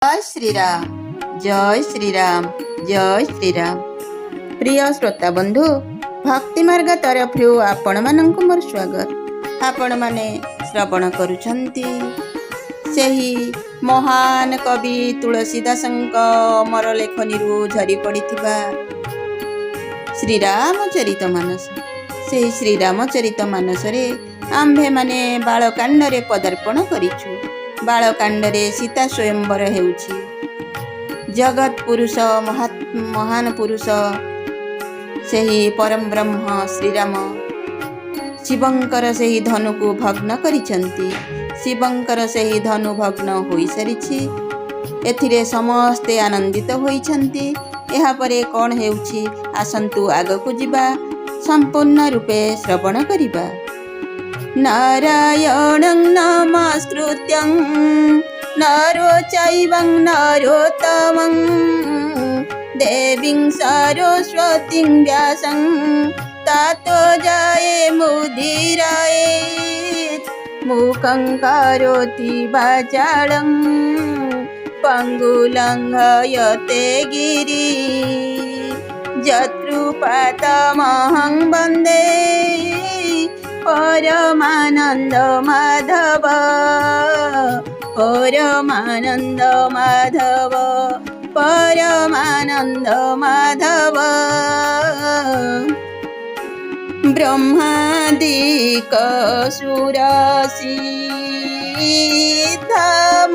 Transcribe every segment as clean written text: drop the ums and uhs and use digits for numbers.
जय श्रीराम जय श्रीराम जय श्रीराम। प्रिय श्रोता बंधु, भक्ति मार्ग तरफ आपण मानक मोर स्वागत। आपण माने श्रवण करुछंती सेही महान कवि तुलसीदासंक अमर लेखनी झरी पड़िथिबा श्रीरामचरित मानस। सेही श्रीरामचरित मानस रे आम्भे माने बालकांड रे पदार्पण करिछु। बालकांड रे सीता स्वयंवर हेउछि। जगत पुरुष महान पुरुष सेही परम ब्रह्म श्रीराम शिवंकर सेही धनु को भग्न करिछंती। शिवंकर सेही धनु भग्न होई सारिछि। एथिरे समस्ते आनंदित होइछंती। एहा परे कोन हेउछि आसंतु आगकु जिबा संपूर्ण रूपे श्रवण करिबा। नारायणं नमस्कृत्यं नरो चैवं नरोत्तमं देवीं सरस्वतीं व्यासं ततो जयमुदीरयेत्। मूकं करोति वाचालं पङ्गुलङ्घयते गिरिं यत्कृपातमहं वन्दे परमानंद माधव परमानंद माधव परमानंद माधव। ब्रह्मादिक सुरसिद्ध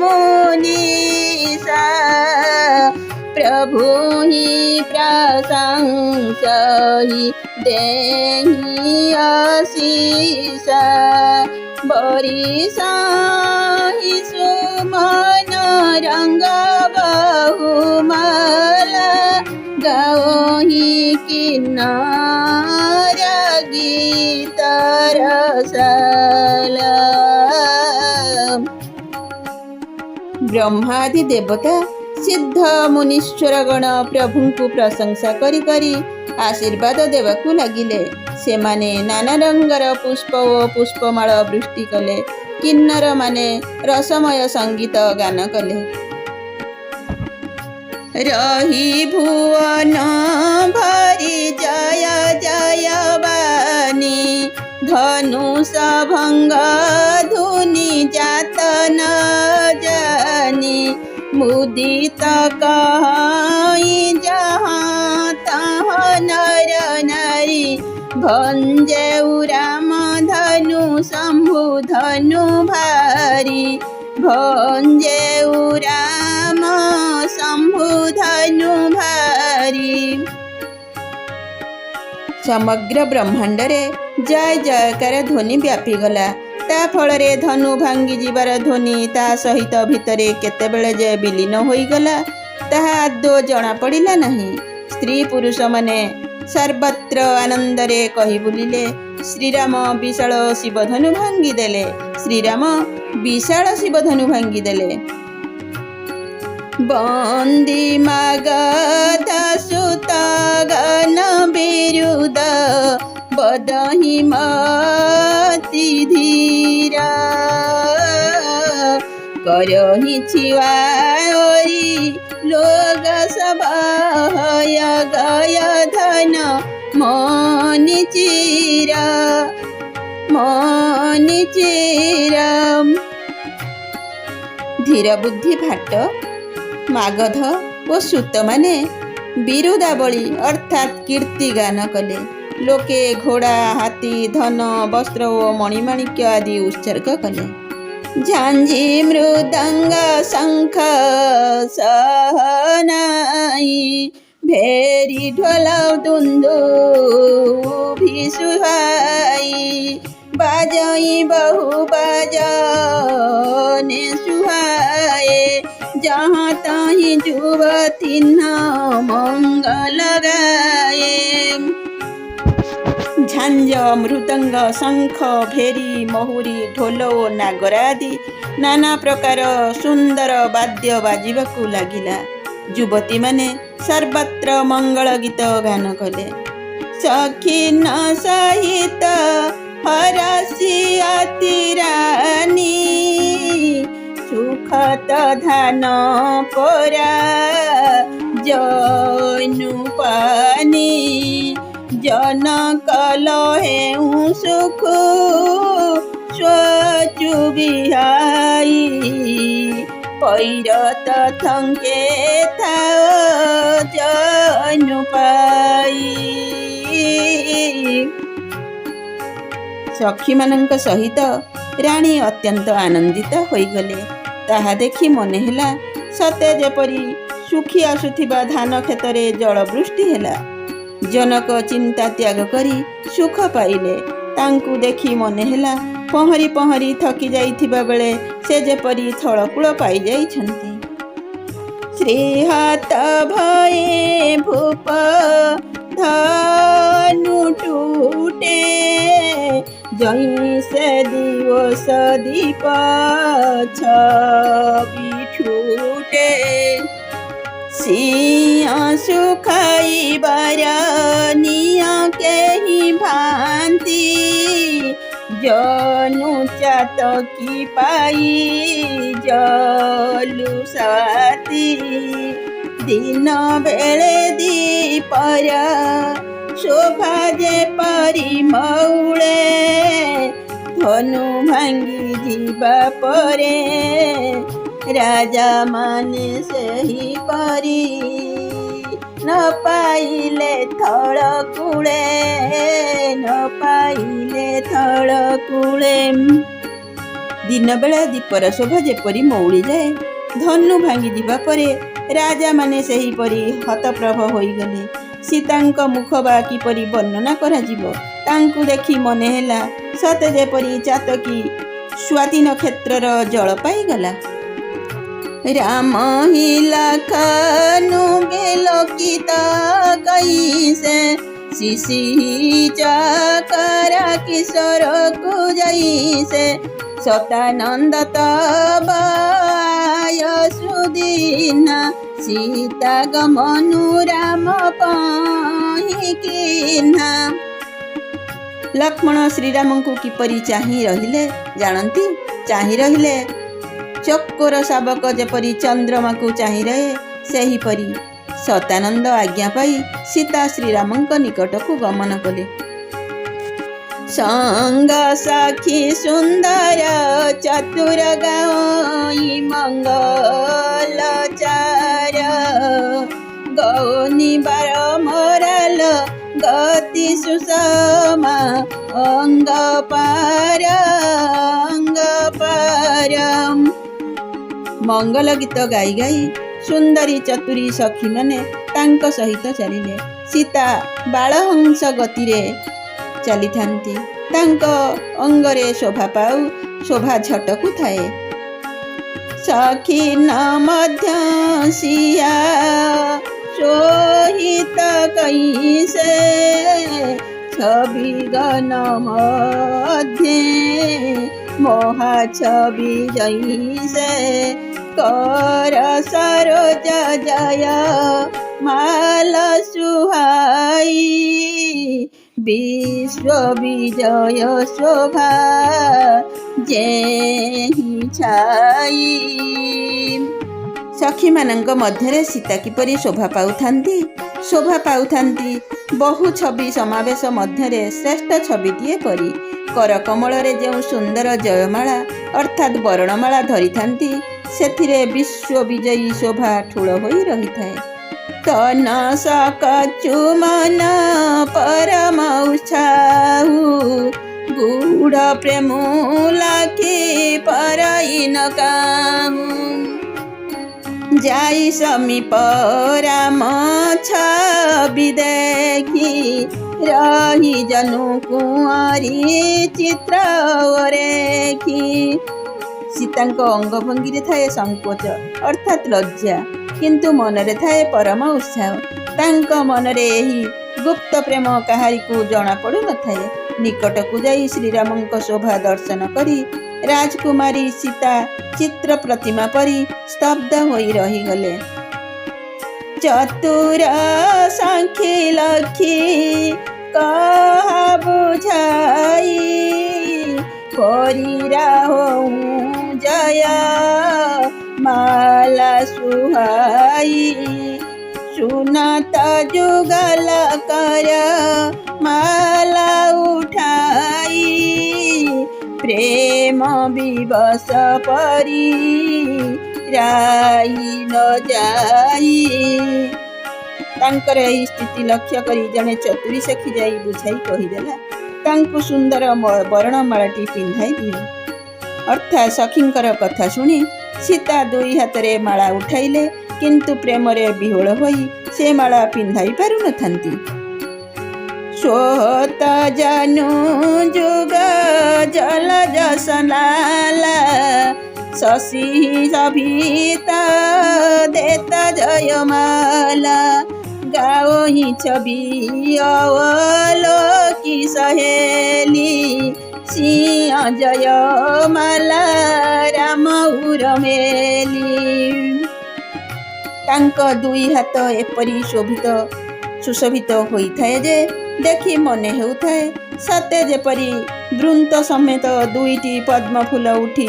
मुनीसा प्रभु ही प्रशंसा ही देहि आशीषा बरिसा ही सुमन रंग बहुमाला गाओ ही किन्नर गीत रसाला। ब्रह्मादि देवता सिद्ध मुनीश्वर गण प्रभु को प्रशंसा करी करी आशीर्वाद देवाकू लगिले। सेमाने नाना रंगर पुष्प ओ पुष्पमाल वृष्टि कले। किन्नर माने रसमय संगीत गान कले। रही भुवन भरी जय जय बानी धनुष भंग धुनि जात न जानी मुदित कहाई जहाँ तहाँ नर नारी भंजेउ राम धनु शंभु धनु भारी भंजेउ राम शंभु धनु भारी। समग्र ब्रह्मांड रे जय जयकार ध्वनि व्यापी गला। ता फलरे धनु भांगी जीवार ध्वनि ता सहित भितरे केतेबेले जे विलीन होईगला ताहा आदौ जଣା पड़िला नहीं। स्त्री पुरुष माने सर्वत्र आनंदरे कही बुलिले श्रीराम विशाल शिवधनु भांगी देले। श्रीराम विशाल शिवधनु भांगी देले। बंदी मागध सुत गण विरुद बदहि मति धीरा करहि छिवारी लोग सब गय धन मन चिरा धीर बुद्धि भाट मागध ओ सूत माने बिरुदावली अर्थात कीर्ति गान कले। लोके घोड़ा हाथी धन वस्त्र ओ मणिमाणिक्य आदि उत्सर्ग कले। झांझी मृदंग शंख सहनाई भेरी ढोल दुंदुभि सुहाई बाजई बहु बाजने सुहाए जहाँ तहीं जुवती न मंगल गाए। झांझ मृदंग शंख भेरी महुरी ढोल ओ नागरा आदि नाना प्रकार सुंदर वाद्य बाजिबाकू लागिला। युवती माने सर्वत्र मंगल गीत गान कले। सखी न सहित हरसी अति रानी ସୁଖତ ଧାନ ପରା ଜନୁ ପାନି ଜନକ ଲହେଉ ସୁଖ ସ୍ୱଚୁ ବିହାଇ ପୈରତ ଥଙ୍କେ ଥାଅ ଜନୁ ପାଇ। ସଖୀମାନଙ୍କ ସହିତ ରାଣୀ ଅତ୍ୟନ୍ତ ଆନନ୍ଦିତ ହୋଇଗଲେ। ତାହା ଦେଖି ମନେ ହେଲା ସତେ ଯେପରି ଶୁଖି ଆସୁଥିବା ଧାନ କ୍ଷେତରେ ଜଳବୃଷ୍ଟି ହେଲା। ଜନକ ଚିନ୍ତା ତ୍ୟାଗ କରି ସୁଖ ପାଇଲେ। ତାଙ୍କୁ ଦେଖି ମନେ ହେଲା ପହଁରି ପହଁରି ଥକି ଯାଇଥିବା ବେଳେ ସେ ଯେପରି ଥଳକୂଳ ପାଇଯାଇଛନ୍ତି। ଶ୍ରୀହାତ ଭଏ ଭୂପ ଧନୁ ଟୁଟେ ଜଇଁସେ ଦିବସ ଦୀପ ଛବି ଠୁଟେ ସିଂହ ସୁଖାଇବାର ନିୟ କେହି ଭାନ୍ତି ଜନୁ ଚାତକି ପାଇ ଜଲୁ ସାତି ଦିନ ବେଳେ ଦୀପର ଶୋଭା ଯେପରି ମଉଳେ ଧନୁ ଭାଙ୍ଗି ଯିବା ପରେ ରାଜା ମାନେ ସେହିପରି ନ ପାଇଲେ ଥଳ କୂଳେ ନ ପାଇଲେ ଥଳ କୂଳେ। ଦିନ ବେଳା ଦୀପର ଶୋଭା ଯେପରି ମଉଳିଯାଏ ଧନୁ ଭାଙ୍ଗି ଯିବା ପରେ ରାଜାମାନେ ସେହିପରି ହତପ୍ରଭ ହୋଇଗଲେ। ସୀତାଙ୍କ ମୁଖ ବା କିପରି ବର୍ଣ୍ଣନା କରାଯିବ? ତାଙ୍କୁ ଦେଖି ମନେ ହେଲା ସତେ ଯେପରି ଚାତକୀ ସ୍ୱାତି ନକ୍ଷତ୍ରର ଜଳ ପାଇଗଲା। ରାମ ହି ଲଖନୁ ବିଲୋକିତ କଇସେ ଶିଶି ଚକର କିଶୋରକୁ ଯାଇସେ ସତାନନ୍ଦ ତବ ସୁଦିନ ସୀତା ଗମନୁ ରାମ ପାଇକିନା। ଲକ୍ଷ୍ମଣ ଶ୍ରୀରାମଙ୍କୁ କିପରି ଚାହିଁ ରହିଲେ ଜାଣନ୍ତି? ଚାହିଁ ରହିଲେ ଚକୋର ଶାବକ ଯେପରି ଚନ୍ଦ୍ରମାକୁ ଚାହିଁ ରହେ ସେହିପରି ସତାନନ୍ଦ ଆଜ୍ଞା ପାଇ ସୀତା ଶ୍ରୀରାମଙ୍କ ନିକଟକୁ ଗମନ କଲେ। ସଙ୍ଗ ସଖୀ ସୁନ୍ଦର ଚତୁର ଗାଇ ମଙ୍ଗଳ ଚାର ଗୌନିବାର ମରାଲ ଗତି ସୁଷମା ଅଙ୍ଗ ପାର ମଙ୍ଗଳ ଗୀତ ଗାଇ ଗାଇ ସୁନ୍ଦରୀ ଚତୁରୀ ସଖୀମାନେ ତାଙ୍କ ସହିତ ଚାଲିଲେ। ସୀତା ବାଳହଂସ ଗତିରେ ଚାଲିଥାନ୍ତି। ତାଙ୍କ ଅଙ୍ଗରେ ଶୋଭା ପାଉ ଶୋଭା ଝଟକୁ ଥାଏ। ସଖୀ ନ ମଧ୍ୟ ସିଆ ସୋହିତ କଇସେ ଛବି ଗନ ମଧ୍ୟେ ମୋହା ଛବି ଜଇସେ କର ସରୋଜ ଜୟ ମାଲ ସୁହାଇ ବିଶ୍ୱ ବିଜୟ ଶୋଭା ଯେହି ଛାଇ। ସଖୀମାନଙ୍କ ମଧ୍ୟରେ ସୀତା କିପରି ଶୋଭା ପାଉଥାନ୍ତି ବହୁ ଛବି ସମାବେଶ ମଧ୍ୟରେ ଶ୍ରେଷ୍ଠ ଛବିଟିଏ ପରି। କର କମଳରେ ଯେଉଁ ସୁନ୍ଦର ଜୟମାଳା ଅର୍ଥାତ୍ ବରଣମାଳା ଧରିଥାନ୍ତି ସେଥିରେ ବିଶ୍ୱ ବିଜୟୀ ଶୋଭା ଠୁଳ ହୋଇ ରହିଥାଏ। ତନ ସକଚୁ ମନ ପରମ ଉତ୍ସାହୁ ଗୂଢ଼ ପ୍ରେମ ଲାଖି ପରଇନ କାହୁ ଯାଇ ସମୀପ ରାମ ଛବି ଦେଖି ରହି ଜନୁ କୁଆରୀ ଚିତ୍ର ରେଖି। ସୀତାଙ୍କ ଅଙ୍ଗଭଙ୍ଗୀରେ ଥାଏ ସଂକୋଚ ଅର୍ଥାତ୍ ଲଜ୍ଜା, କିନ୍ତୁ ମନରେ ଥାଏ ପରମ ଉତ୍ସାହ। ତାଙ୍କ ମନରେ ଏହି ଗୁପ୍ତ ପ୍ରେମ କାହାରିକୁ ଜଣାପଡ଼ୁନଥାଏ। ନିକଟକୁ ଯାଇ ଶ୍ରୀରାମଙ୍କ ଶୋଭା ଦର୍ଶନ କରି ରାଜକୁମାରୀ ସୀତା ଚିତ୍ର ପ୍ରତିମା ପରି ସ୍ତବ୍ଧ ହୋଇ ରହିଗଲେ। ଚତୁର ସାକ୍ଷୀ ଲକ୍ଷୀ କହା ବୁଝାଇ ପରୀରା ହଉ जय माला सुहाई सुनत जुगल कर माला उठाई प्रेम विवश परी राई न जाई। तांकर एही स्थिति लक्ष्य करी जड़े चतुरी सखी जाई बुझाई कहीदेला तांकु सुंदर वर्णमालाटी पिंधाई दियो। अर्थात सखींकर कथा शुणी सीता दुई हाथरे माला उठाइले किंतु प्रेमरे विहोल होई से माला पिंधाई पारु नथांती। सोहत जानू जुग जल जसनाला शशि सभिता देता जयमाला गाओ ही छवि अवलो की सहेली सिंह जयमाला राम उर्मिली। तांक दुई हाथ एपरी शोभित सुशोभित होइथाए जे देखि मने हेउथाए सते जेपरी वृंत समेत दुईटी पद्म फूल उठी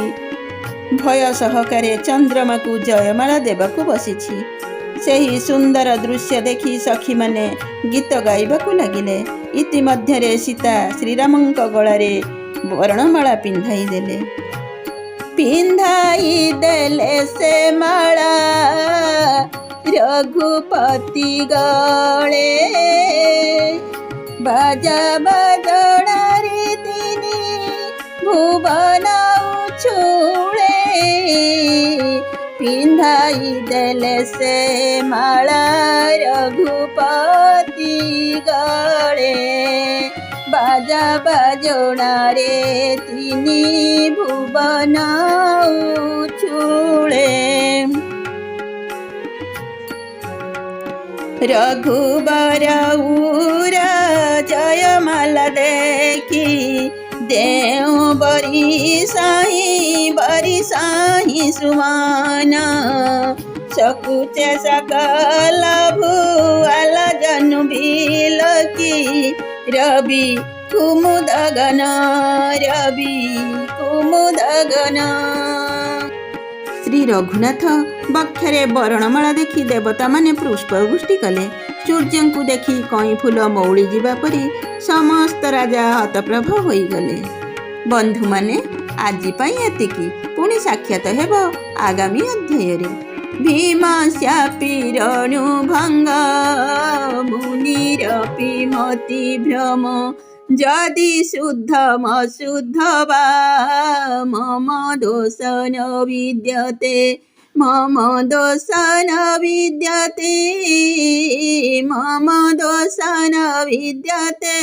भय सहकारे चंद्रमा को जयमाला देवाकू बसिछि। सेही सुंदर दृश्य देखि सखी माने गीत गाइबाकू लागिले। इतिमध्यरे सीता श्रीरामंक गଳାରେ वर्णमाला पिंधाई देले। पिंधाई देले से माला रघुपति गळे बाजा बाजणारे तिनी भुवन उछुळे पिंधाई देले से माला रघुपति गळे बाजा बाजणारे तिनी भुवन उछुळे। रघुबर उरा जयमाला देखी देव बरी साही सुमान सकुचे सकल भुआल जनु बिलकी रवि कुमुदगन श्री रघुनाथ बक्षरे वर्णमाला देखि देवता माने पुष्पवृष्टि कले। सूर्य को देखि कई फूल मौली जीवा परी समस्त राजा हतप्रभ होई गले। बंधु माने आजि पई एतिकी पुणी साक्षात हेबो आगामी अध्याय रे। भीम शापीरणु भंग मुनिर पिमति भ्रम जदि शुद्धम शुद्ध वा मम दोष न विद्यते मम दोष न विद्यते मम दोष न विद्यते।